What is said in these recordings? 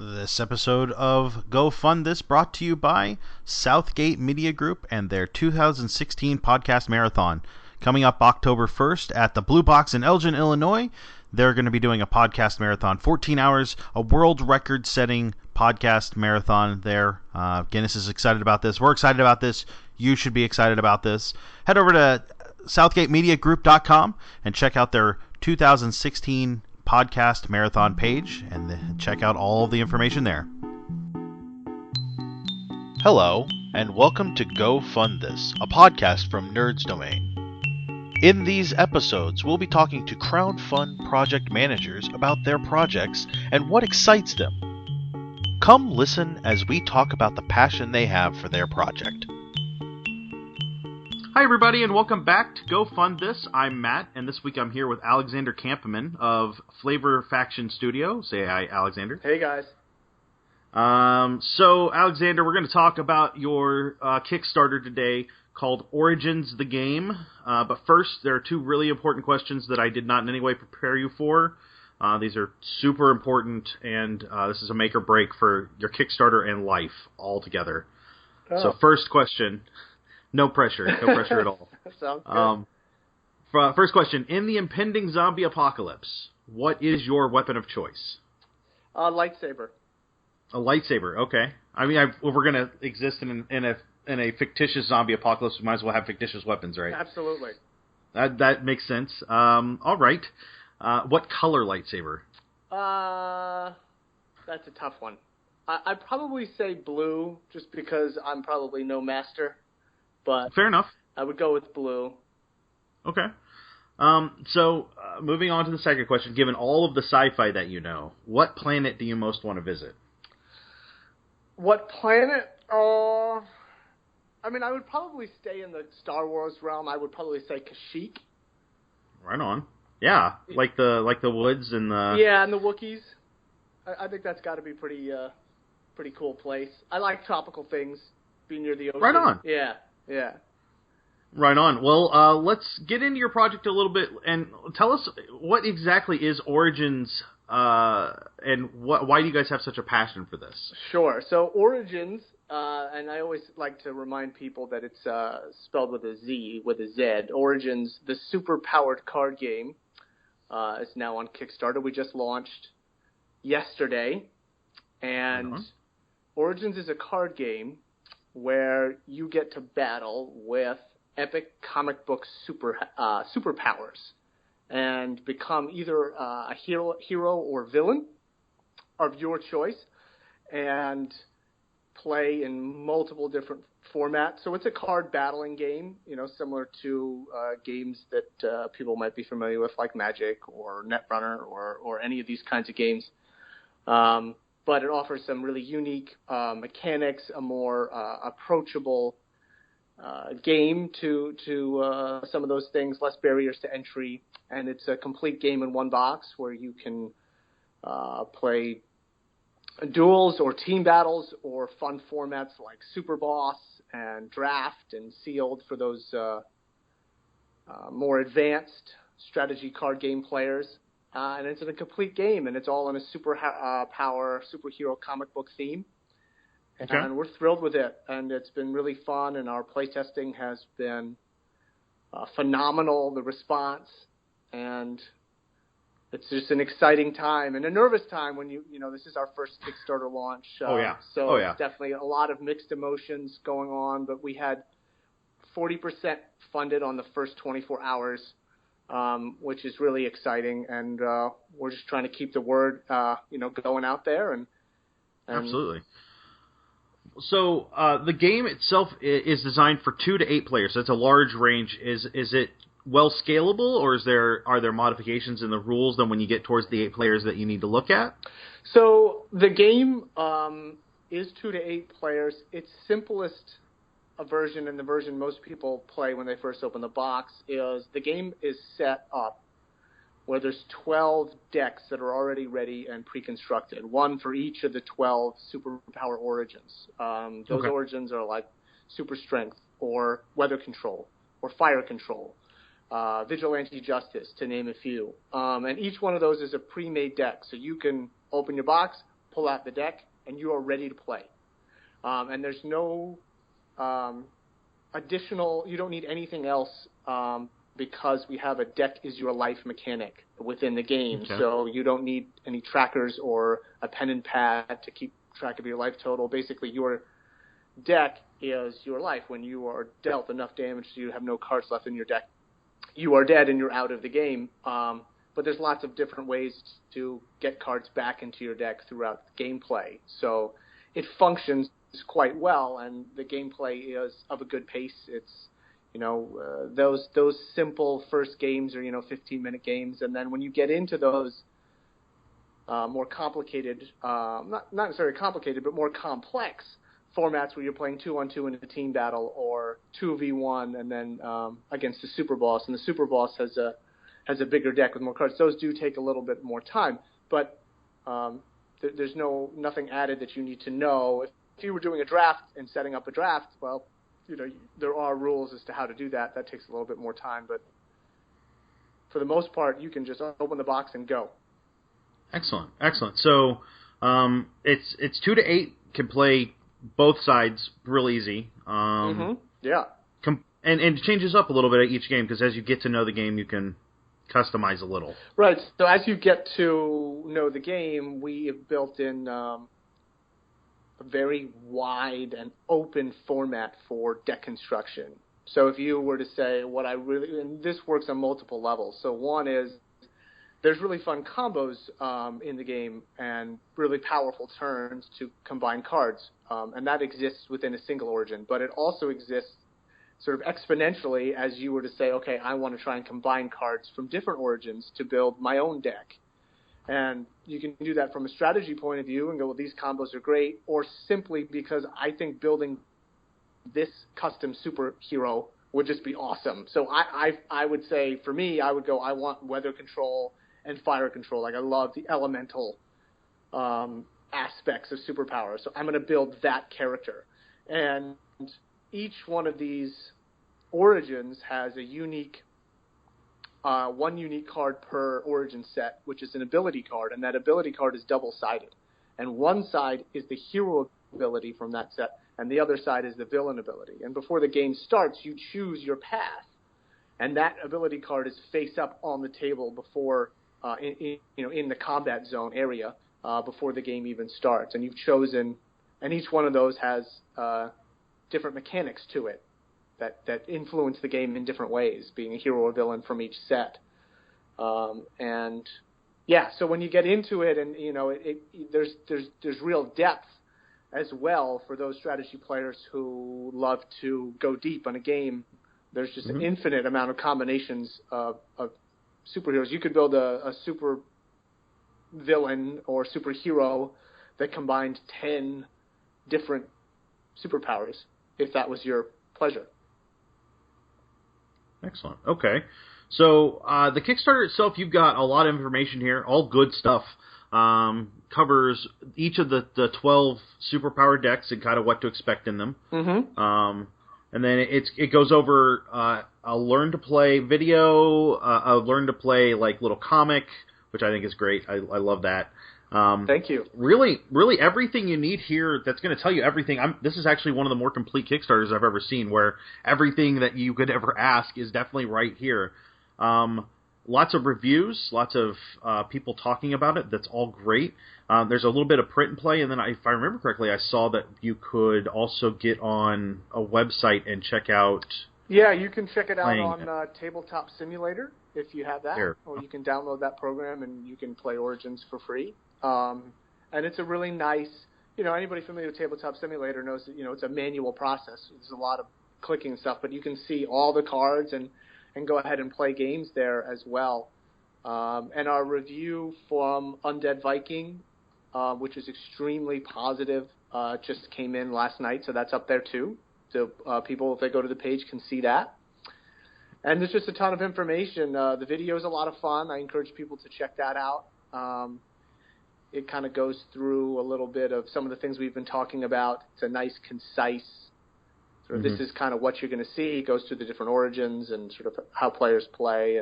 This episode of Go Fund This brought to you by Southgate Media Group and their 2016 podcast marathon. Coming up October 1st at the Blue Box in Elgin, Illinois. They're going to be doing a podcast marathon, 14 hours, a world record-setting podcast marathon there. Guinness is excited about this. We're excited about this. You should be excited about this. Head over to southgatemediagroup.com and check out their 2016 podcast marathon page and check out all of the information there. Hello, and welcome to Go Fund This, a podcast from Nerds Domain. In these episodes, we'll be talking to crowdfund project managers about their projects and what excites them. Come listen as we talk about the passion they have for their project. Hi, everybody, and welcome back to Go Fund This. I'm Matt, and this week I'm here with Alexander Klampmann of Flavor Faction Studio. Say hi, Alexander. Hey, guys. So, Alexander, we're going to talk about your Kickstarter today called Originz The Game. But first, there are two really important questions that I did not in any way prepare you for. These are super important, and this is a make or break for your Kickstarter and life altogether. Oh. So, first question... No pressure at all. Sounds good. First question, in the impending zombie apocalypse, what is your weapon of choice? Lightsaber. A lightsaber, okay. I mean, if we're going to exist in a fictitious zombie apocalypse, we might as well have fictitious weapons, right? Absolutely. That makes sense. All right. What color lightsaber? That's a tough one. I'd probably say blue, just because I'm probably no master. But fair enough. I would go with blue. Okay. So, moving on to the second question, given all of the sci-fi that you know, what planet do you most want to visit? What planet? I would probably stay in the Star Wars realm. I would probably say Kashyyyk. Right on. Yeah, like the woods and the... Yeah, and the Wookiees. I think that's got to be pretty cool place. I like tropical things, being near the ocean. Right on. Yeah. Right on. Well, let's get into your project a little bit and tell us what exactly is Originz, and why do you guys have such a passion for this? Sure. So Originz, and I always like to remind people that it's spelled with a Z, with a Z. Originz The Superpower Cardgame is now on Kickstarter. We just launched yesterday, and Originz is a card game where you get to battle with epic comic book superpowers and become either a hero or villain of your choice and play in multiple different formats. So it's a card battling game, similar to games that people might be familiar with, like Magic or Netrunner or any of these kinds of games. But it offers some really unique mechanics, a more approachable game to some of those things, less barriers to entry, and it's a complete game in one box where you can play duels or team battles or fun formats like Super Boss and Draft and Sealed for those more advanced strategy card game players. And it's a complete game, and it's all in a superhero comic book theme. Okay. And we're thrilled with it, and it's been really fun, and our playtesting has been phenomenal, the response, and it's just an exciting time and a nervous time when this is our first Kickstarter launch. So it's definitely a lot of mixed emotions going on, but we had 40% funded on the first 24 hours. Which is really exciting, and we're just trying to keep the word, going out there. And Absolutely. So the game itself is designed for 2 to 8 players. So it's a large range. Is it well scalable, or are there modifications in the rules then when you get towards the 8 players that you need to look at? So the game is 2 to 8 players. Its simplest version, and the version most people play when they first open the box, is the game is set up where there's 12 decks that are already ready and pre-constructed, one for each of the 12 superpower origins. Those origins are like super strength or weather control or fire control, vigilante justice, to name a few. And each one of those is a pre-made deck, so you can open your box, pull out the deck, and you are ready to play. And there's no additional, you don't need anything else because we have a deck is your life mechanic within the game. Okay. So you don't need any trackers or a pen and pad to keep track of your life total. Basically, your deck is your life. When you are dealt enough damage so you have no cards left in your deck, you are dead and you're out of the game. But there's lots of different ways to get cards back into your deck throughout gameplay. So it functions quite well, and the gameplay is of a good pace. It's, those simple first games are, 15-minute games, and then when you get into those more complicated, not necessarily complicated, but more complex formats where you're playing 2-on-2 in a team battle or 2v1 and then against the super boss, and the super boss has a bigger deck with more cards. Those do take a little bit more time, but there's nothing added that you need to know. If you were doing a draft and setting up a draft, well, there are rules as to how to do that. That takes a little bit more time, but for the most part, you can just open the box and go. Excellent. So it's 2 to 8, can play both sides real easy. Yeah. And it changes up a little bit at each game, because as you get to know the game, you can customize a little. Right. So as you get to know the game, we have built in a very wide and open format for deck construction. So if you were to say and this works on multiple levels. So one is there's really fun combos in the game and really powerful turns to combine cards. And that exists within a single origin, but it also exists sort of exponentially as you were to say, okay, I want to try and combine cards from different origins to build my own deck. And you can do that from a strategy point of view and go, well, these combos are great, or simply because I think building this custom superhero would just be awesome. So I would say, for me, I would go, I want weather control and fire control. Like, I love the elemental aspects of Superpower. So I'm going to build that character. And each one of these origins has a unique one unique card per origin set, which is an ability card, and that ability card is double-sided. And one side is the hero ability from that set, and the other side is the villain ability. And before the game starts, you choose your path, and that ability card is face up on the table before, in the combat zone area before the game even starts. And you've chosen, and each one of those has different mechanics to it that influence the game in different ways, being a hero or villain from each set. And yeah, so when you get into it, and there's real depth as well for those strategy players who love to go deep on a game. There's just an infinite amount of combinations of superheroes. You could build a super villain or superhero that combined 10 different superpowers, if that was your pleasure. Excellent. Okay. So the Kickstarter itself, you've got a lot of information here, all good stuff. Covers each of the 12 Superpower decks and kind of what to expect in them. And then it goes over a learn-to-play video, a learn-to-play like little comic, which I think is great. I love that. Thank you. Really everything you need here that's going to tell you everything. This is actually one of the more complete Kickstarters I've ever seen, where everything that you could ever ask is definitely right here. Lots of reviews, lots of people talking about it. That's all great. There's a little bit of print and play, and then if I remember correctly, I saw that you could also get on a website and check out. Yeah, you can check it out on Tabletop Simulator if you have that, or you can download that program and you can play Origins for free. And it's a really nice, anybody familiar with Tabletop Simulator knows that, it's a manual process. There's a lot of clicking and stuff, but you can see all the cards and go ahead and play games there as well. And our review from Undead Viking, which is extremely positive, just came in last night, so that's up there too. So people, if they go to the page, can see that. And there's just a ton of information. The video is a lot of fun. I encourage people to check that out. It kind of goes through a little bit of some of the things we've been talking about. It's a nice, concise, sort of this is kind of what you're going to see. It goes through the different origins and sort of how players play.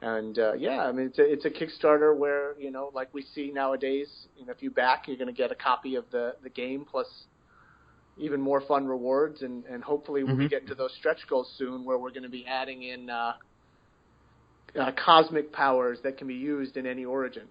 And yeah, I mean, it's a Kickstarter where, like we see nowadays, if you back, you're going to get a copy of the game plus even more fun rewards, and hopefully when we get into those stretch goals soon, where we're going to be adding in cosmic powers that can be used in any origin.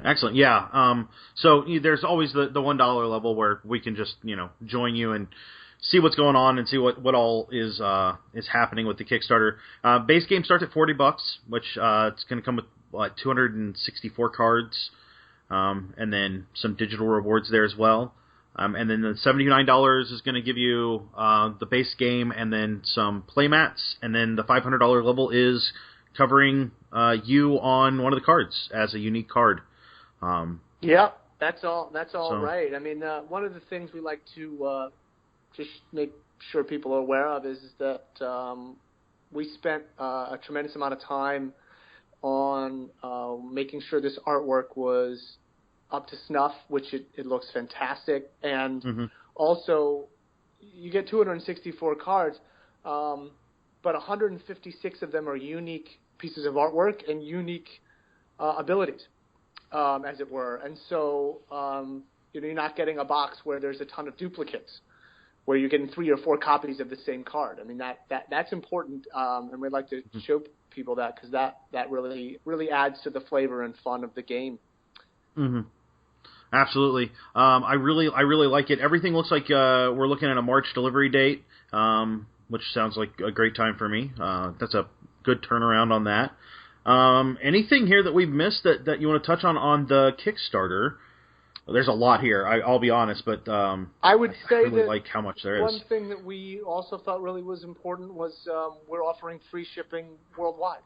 Excellent. Yeah. So there's always the $1 level where we can just join you and see what's going on and see what all is happening with the Kickstarter. Base game starts at $40, which it's going to come with 264 cards, and then some digital rewards there as well. And then the $79 is going to give you the base game and then some playmats, and then the $500 level is covering you on one of the cards as a unique card. Yeah, that's all right. I mean, one of the things we like to just make sure people are aware of is that we spent a tremendous amount of time on making sure this artwork was up to snuff, which it looks fantastic. And also, you get 264 cards, but 156 of them are unique pieces of artwork and unique abilities, as it were. And so, you're not getting a box where there's a ton of duplicates, where you're getting 3 or 4 copies of the same card. I mean, that's important, and we'd like to show people that, because that really adds to the flavor and fun of the game. Mm-hmm. Absolutely. I really like it. Everything looks like we're looking at a March delivery date, which sounds like a great time for me. That's a good turnaround on that. Anything here that we've missed that you want to touch on the Kickstarter? There's a lot here, I'll be honest, but I would say really that like how much there is. One thing that we also felt really was important was we're offering free shipping worldwide,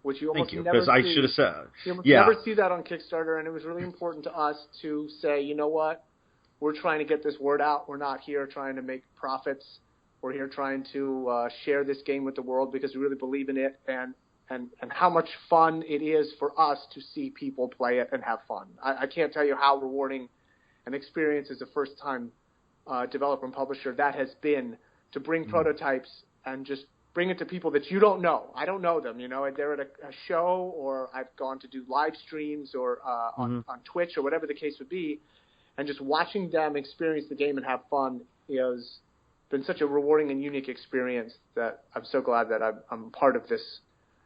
which you almost never see. I should have said. You almost never see that on Kickstarter, and it was really important to us to say, you know what, we're trying to get this word out. We're not here trying to make profits. We're here trying to share this game with the world because we really believe in it, and how much fun it is for us to see people play it and have fun. I can't tell you how rewarding an experience as a first-time developer and publisher that has been, to bring prototypes and just bring it to people that you don't know. I don't know them, they're at a show, or I've gone to do live streams or on Twitch or whatever the case would be, and just watching them experience the game and have fun has been such a rewarding and unique experience that I'm so glad that I'm part of this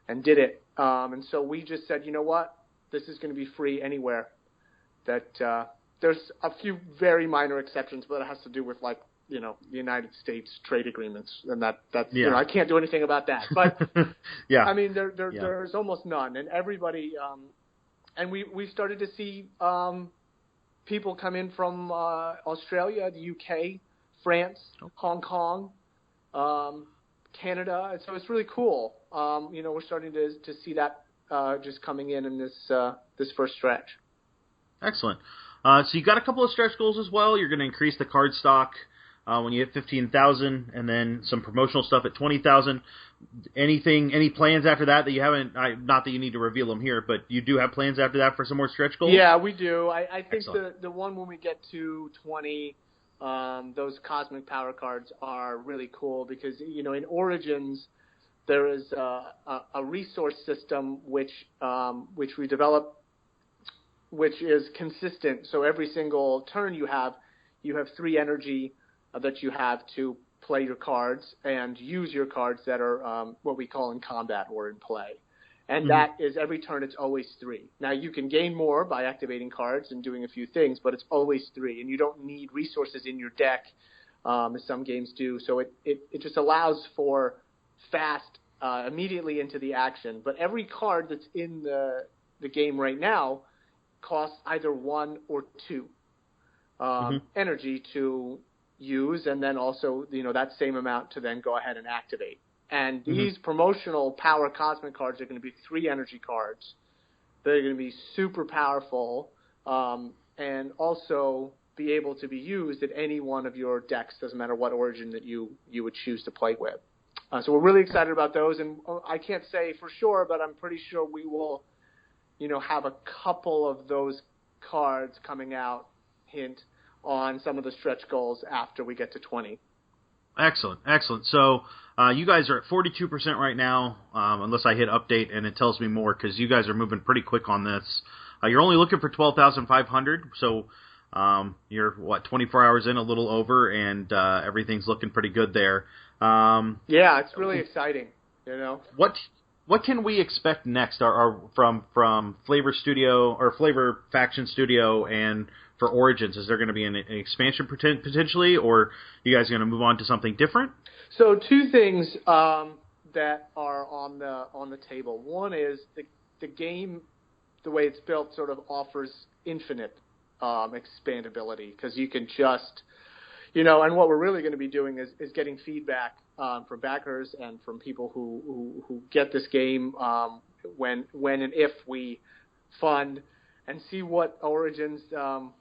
and did it. And so we just said, you know what, this is going to be free anywhere. That there's a few very minor exceptions, but it has to do with the United States trade agreements, and that's I can't do anything about that. But I mean, there's almost none, and everybody. And we started to see people come in from Australia, the UK, France, Hong Kong, Canada, and so it's really cool. We're starting to see that just coming in this first stretch. Excellent. So you got a couple of stretch goals as well. You're going to increase the card stock when you hit 15,000, and then some promotional stuff at 20,000. Any plans after that you haven't? Not that you need to reveal them here, but you do have plans after that for some more stretch goals? Yeah, we do. I think the one when we get to 20. Those cosmic power cards are really cool because, in Originz, there is a resource system which we develop, which is consistent. So every single turn you have 3 energy that you have to play your cards and use your cards that are what we call in combat or in play. And that is every turn, it's always 3. Now, you can gain more by activating cards and doing a few things, but it's always 3. And you don't need resources in your deck, as some games do. So it just allows for fast, immediately into the action. But every card that's in the game right now costs either 1 or 2 energy to use, and then also, that same amount to then go ahead and activate. And these promotional power cosmic cards are going to be 3 energy cards. They're going to be super powerful, and also be able to be used at any one of your decks, doesn't matter what origin that you would choose to play with. So we're really excited about those, and I can't say for sure, but I'm pretty sure we will, have a couple of those cards coming out, hint, on some of the stretch goals after we get to 20. Excellent, excellent. So you guys are at 42% right now, unless I hit update and it tells me more, because you guys are moving pretty quick on this. You're only looking for 12,500, so you're, 24 hours in, a little over, and everything's looking pretty good there. Yeah, it's really exciting, What can we expect next from Flavor Studio, or Flavor Faction Studio, and for Originz? Is there going to be an expansion potentially, or you guys going to move on to something different? So two things that are on the table. One is the game, the way it's built, sort of offers infinite expandability, because you can just, and what we're really going to be doing is getting feedback from backers and from people who get this game when and if we fund, and see what Originz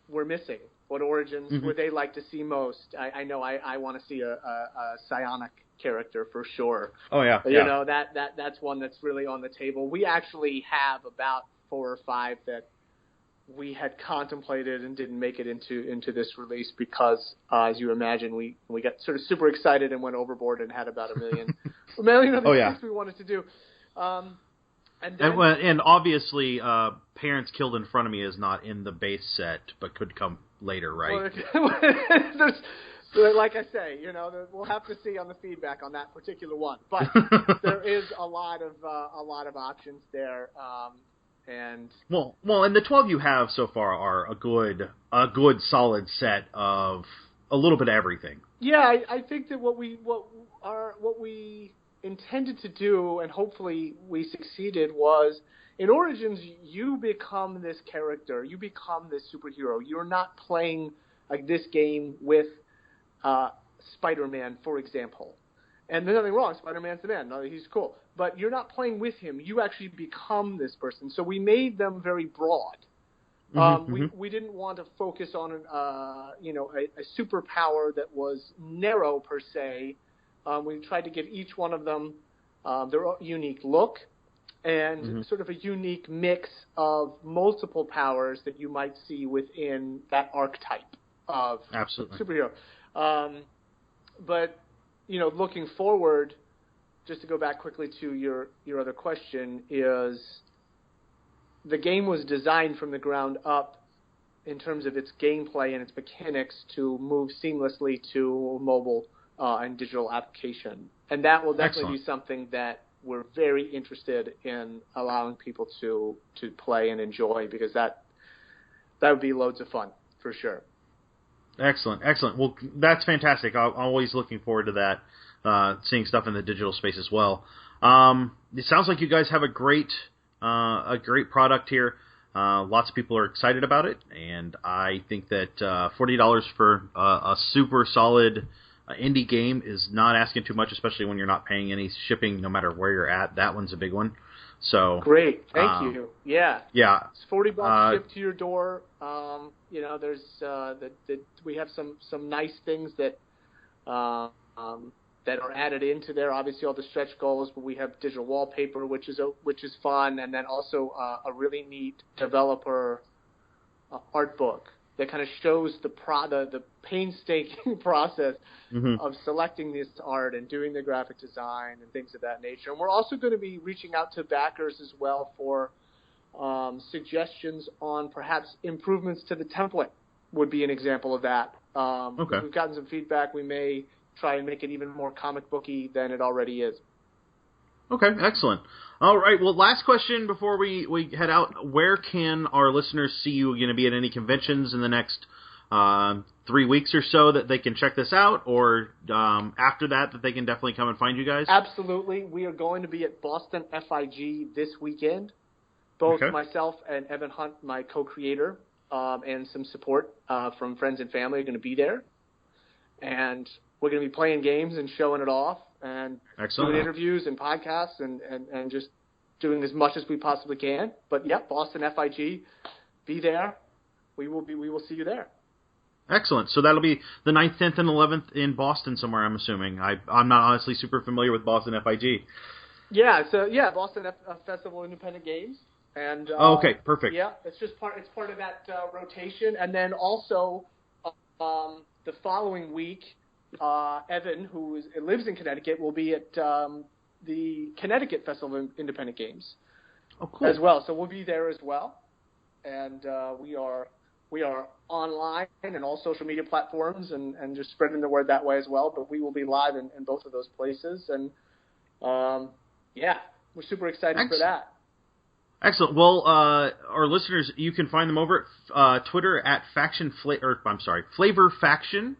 we're missing, what Originz would they like to see most. I know I want to see a psionic character for sure. Oh yeah, that's one that's really on the table. We actually have about 4 or 5 that we had contemplated and didn't make it into this release because, as you imagine, we got sort of super excited and went overboard and had about a million other things we wanted to do. And obviously, Parents Killed in Front of Me is not in the base set, but could come later, right? Like I say, we'll have to see on the feedback on that particular one. But there is a lot of options there. And the 12 you have so far are a good solid set of a little bit of everything. Yeah, I think that what we intended to do, and hopefully we succeeded, was in Originz you become this character, you become this superhero. You're not playing like this game with Spider-Man, for example. And there's nothing wrong. Spider-Man's the man. No, he's cool. But you're not playing with him. You actually become this person. So we made them very broad. We didn't want to focus on a superpower that was narrow per se. We tried to give each one of them their unique look and sort of a unique mix of multiple powers that you might see within that archetype of superhero. But looking forward, just to go back quickly to your other question, is the game was designed from the ground up in terms of its gameplay and its mechanics to move seamlessly to mobile and digital application. And that will definitely be something that we're very interested in allowing people to play and enjoy, because that would be loads of fun for sure. Excellent. Well, that's fantastic. I'm always looking forward to that, seeing stuff in the digital space as well. It sounds like you guys have a great product here. Lots of people are excited about it, and I think that $40 for a super solid indie game is not asking too much, especially when you're not paying any shipping, no matter where you're at. That one's a big one. So great, thank you. Yeah, it's $40 shipped to your door. There's we have some nice things that are added into there. Obviously, all the stretch goals, but we have digital wallpaper, which is fun, and then also a really neat developer art book that kind of shows the painstaking process of selecting this art and doing the graphic design and things of that nature. And we're also going to be reaching out to backers as well for suggestions on perhaps improvements to the template would be an example of that. We've gotten some feedback. We may try and make it even more comic booky than it already is. Okay, excellent. All right, well, last question before we head out. Where can our listeners see you? Going to be at any conventions in the next 3 weeks or so that they can check this out, or after that they can definitely come and find you guys? Absolutely. We are going to be at Boston FIG this weekend. Both myself and Evan Hunt, my co-creator, and some support from friends and family are going to be there. And we're going to be playing games and showing it off and doing interviews and podcasts and just doing as much as we possibly can. But, Boston FIG, be there. We will see you there. Excellent. So that'll be the 9th, 10th, and 11th in Boston somewhere, I'm assuming. I'm not honestly super familiar with Boston FIG. Yeah, Boston Festival of Independent Games. And okay, perfect. Yeah, it's part of that rotation. And then also the following week, Evan, who lives in Connecticut, will be at the Connecticut Festival of Independent Games as well. So we'll be there as well. And we are online and all social media platforms and just spreading the word that way as well. But we will be live in both of those places. And, we're super excited for that. Excellent. Well, our listeners, you can find them over at Twitter at Flavor Faction,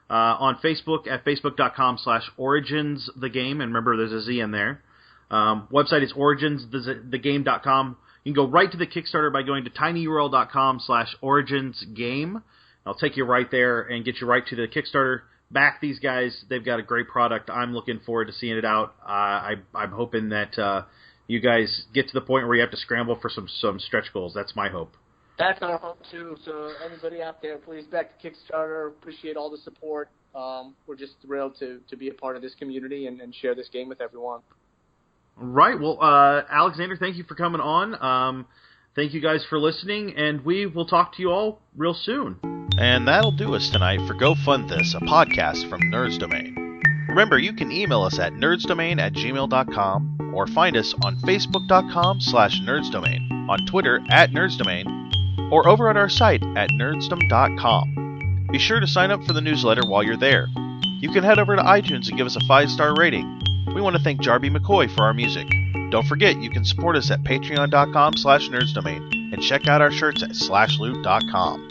on Facebook at facebook.com/OriginsTheGame, and remember there's a Z in there. Website is originsthegame.com. You can go right to the Kickstarter by going to tinyurl.com/originsgame. I'll take you right there and get you right to the Kickstarter. Back these guys. They've got a great product. I'm looking forward to seeing it out. I'm hoping that you guys get to the point where you have to scramble for some stretch goals. That's my hope. That's our hope, too. So everybody out there, please back to Kickstarter. Appreciate all the support. We're just thrilled to be a part of this community and share this game with everyone. Right. Well, Alexander, thank you for coming on. Thank you guys for listening, and we will talk to you all real soon. And that'll do us tonight for Go Fund This, a podcast from Nerds Domain. Remember, you can email us at nerdsdomain@gmail.com or find us on facebook.com/nerdsdomain, on Twitter @nerdsdomain, or over at our site at nerdsdom.com. Be sure to sign up for the newsletter while you're there. You can head over to iTunes and give us a 5-star rating. We want to thank Jarby McCoy for our music. Don't forget, you can support us at patreon.com/nerdsdomain and check out our shirts at slashloot.com.